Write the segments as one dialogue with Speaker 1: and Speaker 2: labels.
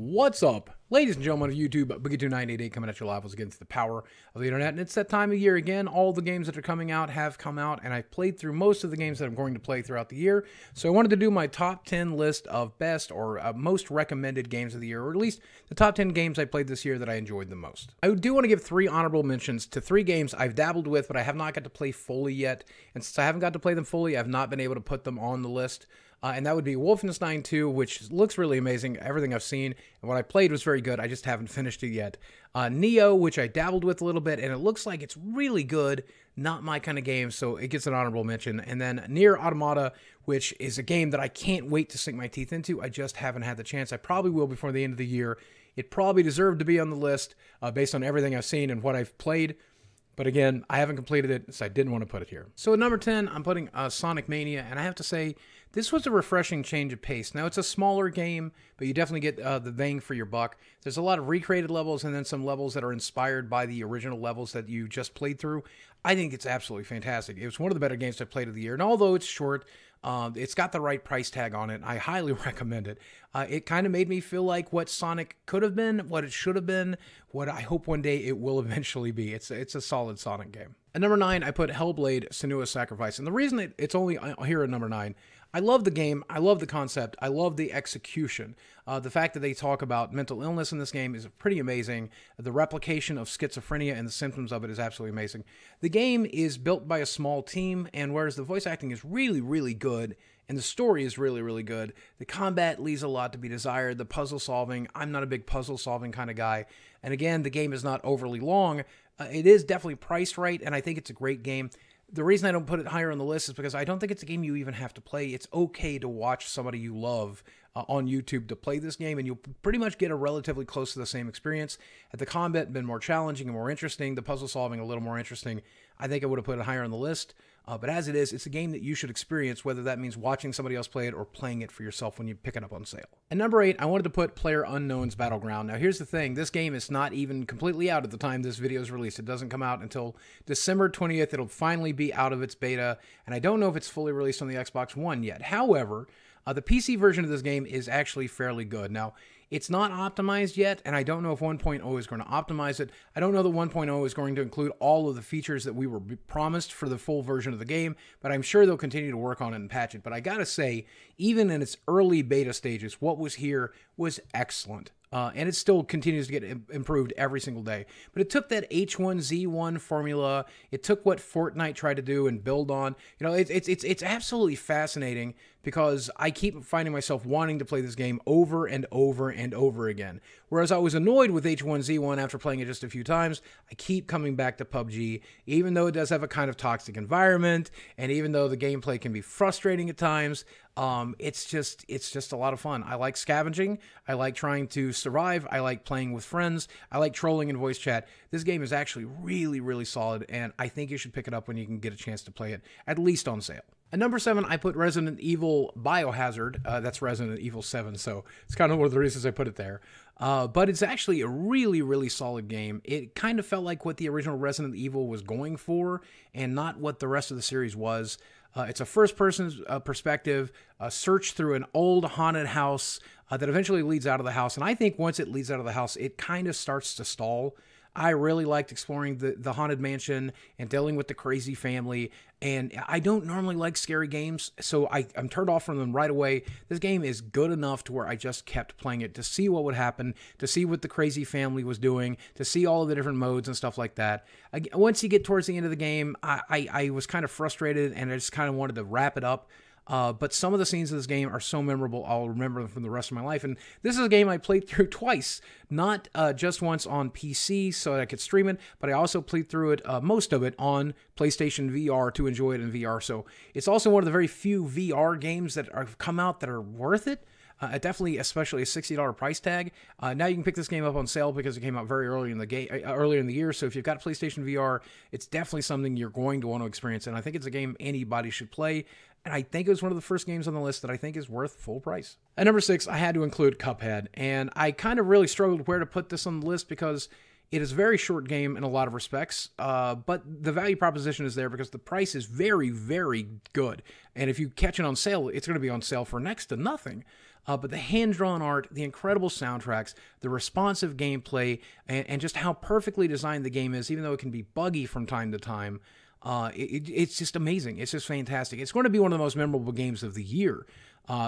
Speaker 1: What's up, ladies and gentlemen of YouTube? Boogie2988 coming at you live once again. It's the power of the internet, and it's that time of year again. All the games that are coming out have come out, and I've played through most of the games that I'm going to play throughout the year. So I wanted to do my top 10 list of best or most recommended games of the year, or at least the top 10 games I played this year that I enjoyed the most. I do want to give 3 honorable mentions to 3 games I've dabbled with, but I have not got to play fully yet. And since I haven't got to play them fully, I've not been able to put them on the list. And that would be Wolfenstein 2, which looks really amazing. Everything I've seen and what I played was very good. I just haven't finished it yet. Neo, which I dabbled with a little bit, and it looks like it's really good. Not my kind of game, so it gets an honorable mention. And then Nier Automata, which is a game that I can't wait to sink my teeth into. I just haven't had the chance. I probably will before the end of the year. It probably deserved to be on the list based on everything I've seen and what I've played. But again, I haven't completed it, so I didn't want to put it here. So at number 10, I'm putting Sonic Mania, and I have to say, this was a refreshing change of pace. Now, it's a smaller game, but you definitely get the bang for your buck. There's a lot of recreated levels and then some levels that are inspired by the original levels that you just played through. I think it's absolutely fantastic. It was one of the better games I played of the year, and although it's short, it's got the right price tag on it. I highly recommend it. It kind of made me feel like what Sonic could have been, what it should have been, what I hope one day it will eventually be. It's a solid Sonic game. At number 9, I put Hellblade Senua Sacrifice. And the reason it's only here at number 9, I love the game, I love the concept, I love the execution. The fact that they talk about mental illness in this game is pretty amazing. The replication of schizophrenia and the symptoms of it is absolutely amazing. The game is built by a small team, and whereas the voice acting is really, really good, and the story is really, really good, the combat leaves a lot to be desired. The puzzle solving, I'm not a big puzzle solving kind of guy. And again, the game is not overly long. It is definitely priced right, and I think it's a great game. The reason I don't put it higher on the list is because I don't think it's a game you even have to play. It's okay to watch somebody you love on YouTube to play this game, and you'll pretty much get a relatively close to the same experience. Had the combat been more challenging and more interesting, the puzzle solving a little more interesting, I think I would have put it higher on the list. But as it is, it's a game that you should experience, whether that means watching somebody else play it or playing it for yourself when you pick it up on sale. At number 8, I wanted to put PlayerUnknown's Battleground. Now, here's the thing. This game is not even completely out at the time this video is released. It doesn't come out until December 20th. It'll finally be out of its beta, and I don't know if it's fully released on the Xbox One yet. However, the PC version of this game is actually fairly good. Now, it's not optimized yet, and I don't know if 1.0 is going to optimize it. I don't know that 1.0 is going to include all of the features that we were promised for the full version of the game, but I'm sure they'll continue to work on it and patch it. But I gotta say, even in its early beta stages, what was here was excellent. And it still continues to get improved every single day. But it took that H1Z1 formula. It took what Fortnite tried to do and build on. You know, it's absolutely fascinating because I keep finding myself wanting to play this game over and over and over again. Whereas I was annoyed with H1Z1 after playing it just a few times, I keep coming back to PuBG, even though it does have a kind of toxic environment, and even though the gameplay can be frustrating at times. It's just a lot of fun. I like scavenging. I like trying to survive. I like playing with friends. I like trolling in voice chat. This game is actually really, really solid, and I think you should pick it up when you can get a chance to play it, at least on sale. At number 7, I put Resident Evil Biohazard. That's Resident Evil 7, so it's kind of one of the reasons I put it there. But it's actually a really, really solid game. It kind of felt like what the original Resident Evil was going for, and not what the rest of the series was. It's a first-person perspective, a search through an old haunted house that eventually leads out of the house. And I think once it leads out of the house, it kind of starts to stall. I really liked exploring the haunted mansion and dealing with the crazy family. And I don't normally like scary games, so I'm turned off from them right away. This game is good enough to where I just kept playing it to see what would happen, to see what the crazy family was doing, to see all of the different modes and stuff like that. Once you get towards the end of the game, I was kind of frustrated, and I just kind of wanted to wrap it up. But some of the scenes of this game are so memorable, I'll remember them from the rest of my life. And this is a game I played through twice, not just once on PC so that I could stream it, but I also played through it, most of it, on PlayStation VR to enjoy it in VR. So it's also one of the very few VR games that have come out that are worth it. Definitely, especially a $60 price tag. Now you can pick this game up on sale because it came out very early in the game, earlier in the year. So if you've got PlayStation VR, it's definitely something you're going to want to experience. And I think it's a game anybody should play. And I think it was one of the first games on the list that I think is worth full price. At number 6, I had to include Cuphead. And I kind of really struggled where to put this on the list because it is a very short game in a lot of respects, but the value proposition is there because the price is very, very good. And if you catch it on sale, it's going to be on sale for next to nothing. but the hand-drawn art, the incredible soundtracks, the responsive gameplay, and just how perfectly designed the game is, even though it can be buggy from time to time, it's just amazing. It's just fantastic. It's going to be one of the most memorable games of the year.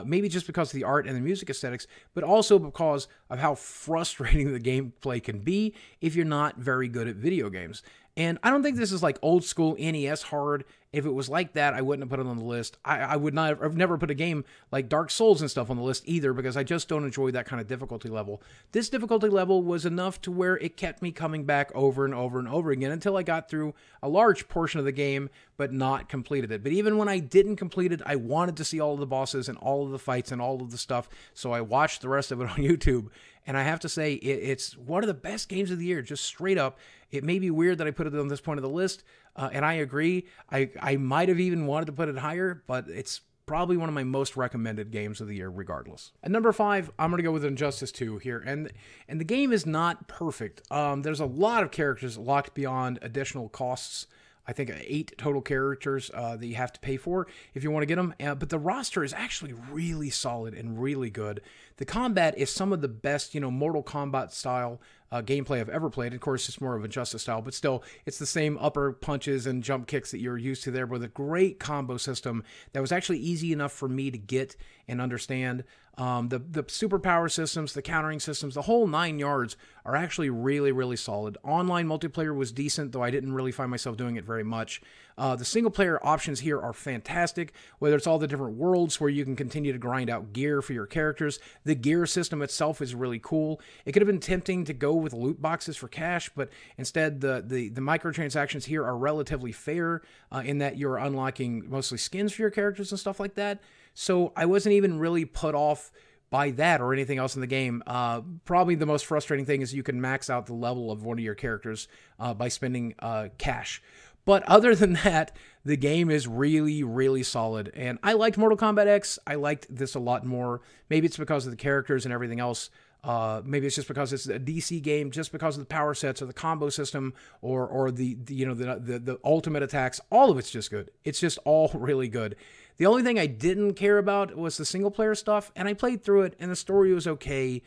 Speaker 1: Maybe just because of the art and the music aesthetics, but also because of how frustrating the gameplay can be if you're not very good at video games. And I don't think this is like old school NES hard. If it was like that, I wouldn't have put it on the list. I would not have never put a game like Dark Souls and stuff on the list either, because I just don't enjoy that kind of difficulty level. This difficulty level was enough to where it kept me coming back over and over and over again until I got through a large portion of the game, but not completed it. But even when I didn't complete it, I wanted to see all of the bosses and all of the fights and all of the stuff, so I watched the rest of it on YouTube. And I have to say, it's one of the best games of the year, just straight up. It may be weird that I put it on this point of the list, and I agree. I might have even wanted to put it higher, but it's probably one of my most recommended games of the year regardless. At number 5, I'm going to go with Injustice 2 here, and the game is not perfect. There's a lot of characters locked beyond additional costs. I think 8 total characters that you have to pay for if you want to get them. But the roster is actually really solid and really good. The combat is some of the best, Mortal Kombat style gameplay I've ever played. Of course, it's more of Injustice style, but still, it's the same upper punches and jump kicks that you're used to there, with a great combo system that was actually easy enough for me to get and understand. The superpower systems, the countering systems, the whole 9 yards are actually really, really solid. Online multiplayer was decent, though I didn't really find myself doing it very much. The single-player options here are fantastic, whether it's all the different worlds where you can continue to grind out gear for your characters. The gear system itself is really cool. It could have been tempting to go with loot boxes for cash, but instead the microtransactions here are relatively fair in that you're unlocking mostly skins for your characters and stuff like that. So I wasn't even really put off by that or anything else in the game. Probably the most frustrating thing is you can max out the level of one of your characters by spending cash. But other than that, the game is really, really solid. And I liked Mortal Kombat X. I liked this a lot more. Maybe it's because of the characters and everything else. Maybe it's just because it's a DC game, just because of the power sets or the combo system or the ultimate attacks. All of it's just good. It's just all really good. The only thing I didn't care about was the single player stuff, and I played through it, and the story was okay.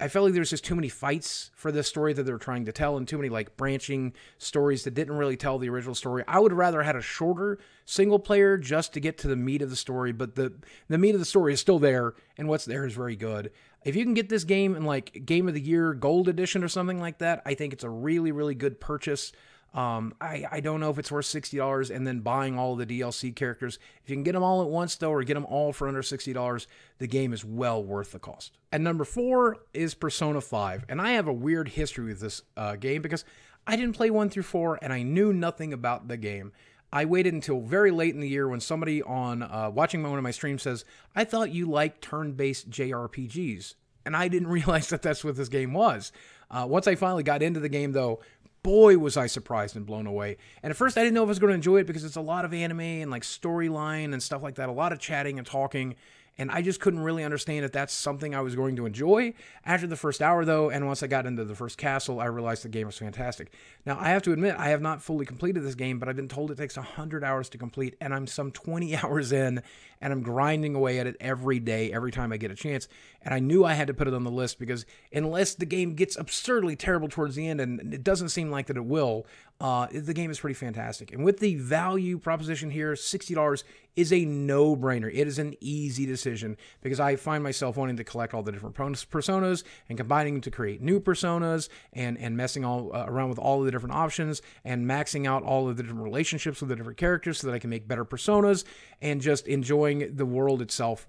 Speaker 1: I felt like there was just too many fights for this story that they're trying to tell, and too many branching stories that didn't really tell the original story. I would rather had a shorter single player just to get to the meat of the story, but the meat of the story is still there, and what's there is very good. If you can get this game in Game of the Year Gold Edition or something like that, I think it's a really, really good purchase. I don't know if it's worth $60 and then buying all of the DLC characters. If you can get them all at once, though, or get them all for under $60, the game is well worth the cost. At number 4 is Persona 5, and I have a weird history with this game because I didn't play 1 through 4, and I knew nothing about the game. I waited until very late in the year when somebody on watching one of my streams says, "I thought you liked turn-based JRPGs," and I didn't realize that that's what this game was. Once I finally got into the game, though, boy, was I surprised and blown away. And at first, I didn't know if I was going to enjoy it because it's a lot of anime and storyline and stuff like that, a lot of chatting and talking. And I just couldn't really understand if that's something I was going to enjoy. After the first hour, though, and once I got into the first castle, I realized the game was fantastic. Now, I have to admit, I have not fully completed this game, but I've been told it takes 100 hours to complete, and I'm some 20 hours in, and I'm grinding away at it every day, every time I get a chance. And I knew I had to put it on the list because unless the game gets absurdly terrible towards the end, and it doesn't seem like that it will, the game is pretty fantastic. And with the value proposition here, $60 is a no-brainer. It is an easy decision because I find myself wanting to collect all the different personas and combining them to create new personas and messing all around with all of the different options and maxing out all of the different relationships with the different characters so that I can make better personas and just enjoying the world itself.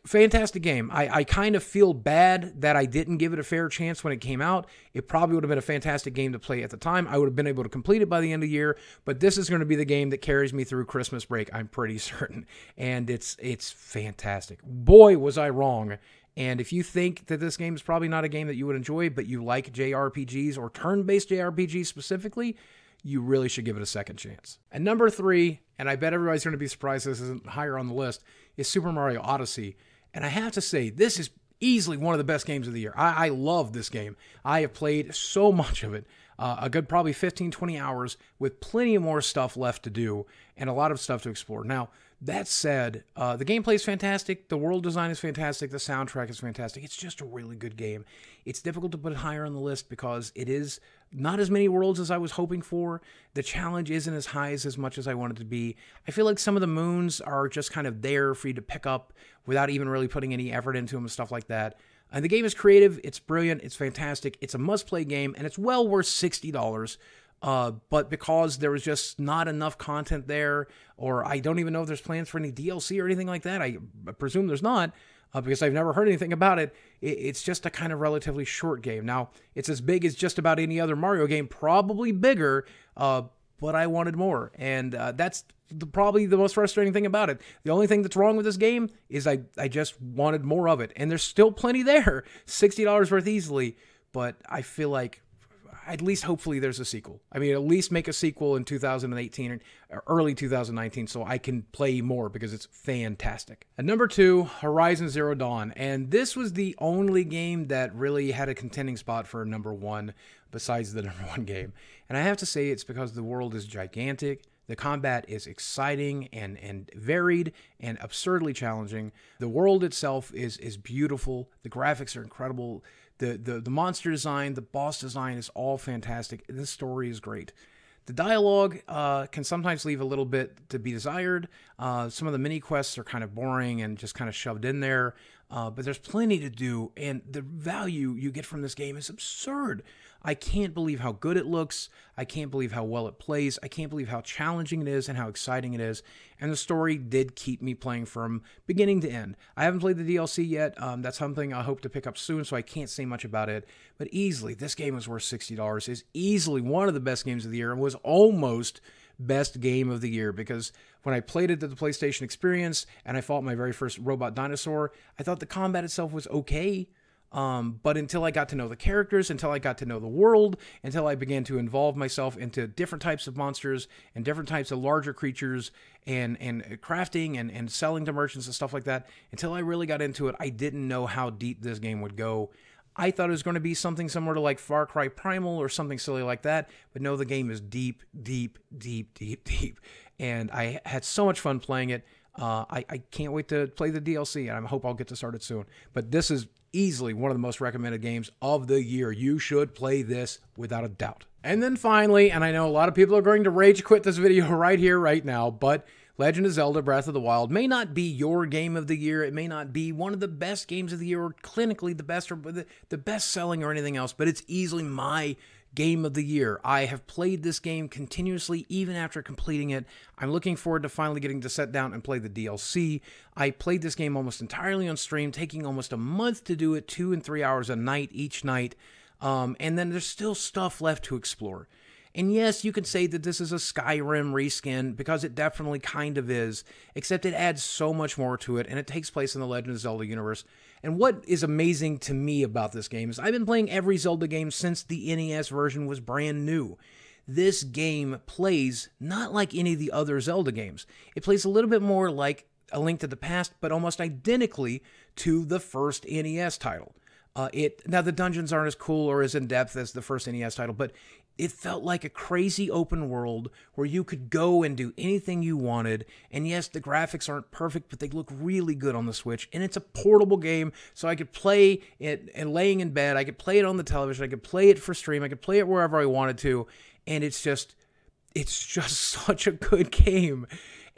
Speaker 1: Fantastic game. I kind of feel bad that I didn't give it a fair chance when it came out. It probably would have been a fantastic game to play at the time. I would have been able to complete it by the end of the year, but this is going to be the game that carries me through Christmas break, I'm pretty certain. And it's fantastic. Boy, was I wrong. And if you think that this game is probably not a game that you would enjoy, but you like JRPGs or turn-based JRPGs specifically, you really should give it a second chance. And number 3, and I bet everybody's going to be surprised this isn't higher on the list, is Super Mario Odyssey. And I have to say, this is easily one of the best games of the year. I love this game. I have played so much of it. a good probably 15, 20 hours with plenty more stuff left to do and a lot of stuff to explore. Now, that said, the gameplay is fantastic, the world design is fantastic, the soundtrack is fantastic. It's just a really good game. It's difficult to put it higher on the list because it is not as many worlds as I was hoping for. The challenge isn't as high as much as I want it to be. I feel like some of the moons are just kind of there for you to pick up without even really putting any effort into them and stuff like that. And the game is creative, it's brilliant, it's fantastic, it's a must-play game, and it's well worth $60. But because there was just not enough content there, or I don't even know if there's plans for any DLC or anything like that. I presume there's not, because I've never heard anything about it. It's just a kind of relatively short game. Now, it's as big as just about any other Mario game, probably bigger, but I wanted more. And that's probably the most frustrating thing about it. The only thing that's wrong with this game is I just wanted more of it. And there's still plenty there, $60 worth easily, but I feel like at least hopefully there's a sequel. I mean, at least make a sequel in 2018 or early 2019 so I can play more because it's fantastic. At number 2, Horizon Zero Dawn. And this was the only game that really had a contending spot for number 1 besides the number 1 game. And I have to say it's because the world is gigantic. The combat is exciting and varied and absurdly challenging. The world itself is beautiful. The graphics are incredible. The monster design, the boss design is all fantastic. The story is great. The dialogue can sometimes leave a little bit to be desired. Some of the mini quests are kind of boring and just kind of shoved in there. But there's plenty to do, and the value you get from this game is absurd. I can't believe how good it looks. I can't believe how well it plays. I can't believe how challenging it is and how exciting it is. And the story did keep me playing from beginning to end. I haven't played the DLC yet. That's something I hope to pick up soon, so I can't say much about it. But easily, this game is worth $60. It's easily one of the best games of the year and was almost best game of the year, because when I played it at the PlayStation Experience and I fought my very first robot dinosaur, I thought the combat itself was okay. But until I got to know the characters, until I got to know the world, until I began to involve myself into different types of monsters and different types of larger creatures and crafting and selling to merchants and stuff like that, until I really got into it, I didn't know how deep this game would go. I thought it was going to be something similar to like Far Cry Primal or something silly like that, but no, the game is deep, deep, deep, deep, deep. And I had so much fun playing it. I can't wait to play the DLC, and I hope I'll get to start it soon. But this is easily one of the most recommended games of the year. You should play this without a doubt. And then finally, and I know a lot of people are going to rage quit this video right here, right now, but Legend of Zelda Breath of the Wild may not be your game of the year. It may not be one of the best games of the year or clinically the best or the best selling or anything else, but it's easily my game of the year. I have played this game continuously even after completing it. I'm looking forward to finally getting to sit down and play the DLC. I played this game almost entirely on stream, taking almost a month to do it, 2 and 3 hours a night each night. And then there's still stuff left to explore. And yes, you could say that this is a Skyrim reskin, because it definitely kind of is, except it adds so much more to it, and it takes place in the Legend of Zelda universe. And what is amazing to me about this game is I've been playing every Zelda game since the NES version was brand new. This game plays not like any of the other Zelda games. It plays a little bit more like A Link to the Past, but almost identically to the first NES title. Now, the dungeons aren't as cool or as in-depth as the first NES title, but it felt like a crazy open world where you could go and do anything you wanted. And yes, the graphics aren't perfect, but they look really good on the Switch. And it's a portable game, so I could play it and laying in bed. I could play it on the television. I could play it for stream. I could play it wherever I wanted to. And it's just such a good game.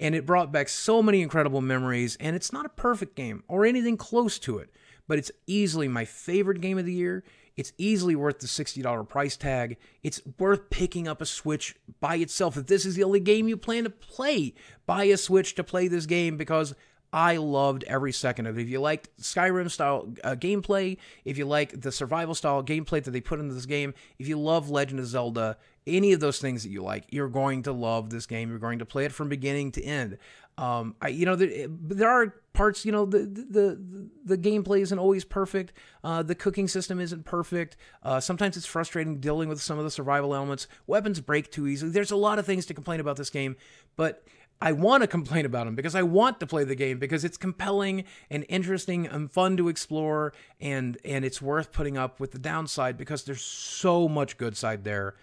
Speaker 1: And it brought back so many incredible memories. And it's not a perfect game or anything close to it, but it's easily my favorite game of the year. It's easily worth the $60 price tag. It's worth picking up a Switch by itself. If this is the only game you plan to play, buy a Switch to play this game, because I loved every second of it. If you liked Skyrim-style gameplay, if you like the survival-style gameplay that they put into this game, if you love Legend of Zelda, any of those things that you like, you're going to love this game. You're going to play it from beginning to end. There are parts, the gameplay isn't always perfect. The cooking system isn't perfect. Sometimes it's frustrating dealing with some of the survival elements. Weapons break too easily. There's a lot of things to complain about this game, but I want to complain about them because I want to play the game, because it's compelling and interesting and fun to explore, and it's worth putting up with the downside because there's so much good side there.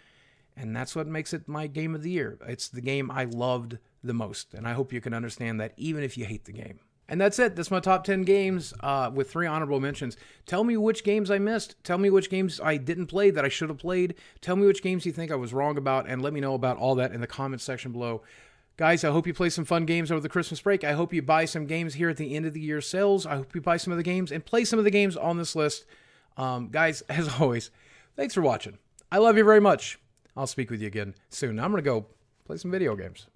Speaker 1: And that's what makes it my game of the year. It's the game I loved the most. And I hope you can understand that even if you hate the game. And that's it. That's my top 10 games with 3 honorable mentions. Tell me which games I missed. Tell me which games I didn't play that I should have played. Tell me which games you think I was wrong about. And let me know about all that in the comments section below. Guys, I hope you play some fun games over the Christmas break. I hope you buy some games here at the end of the year sales. I hope you buy some of the games and play some of the games on this list. Guys, as always, thanks for watching. I love you very much. I'll speak with you again soon. I'm going to go play some video games.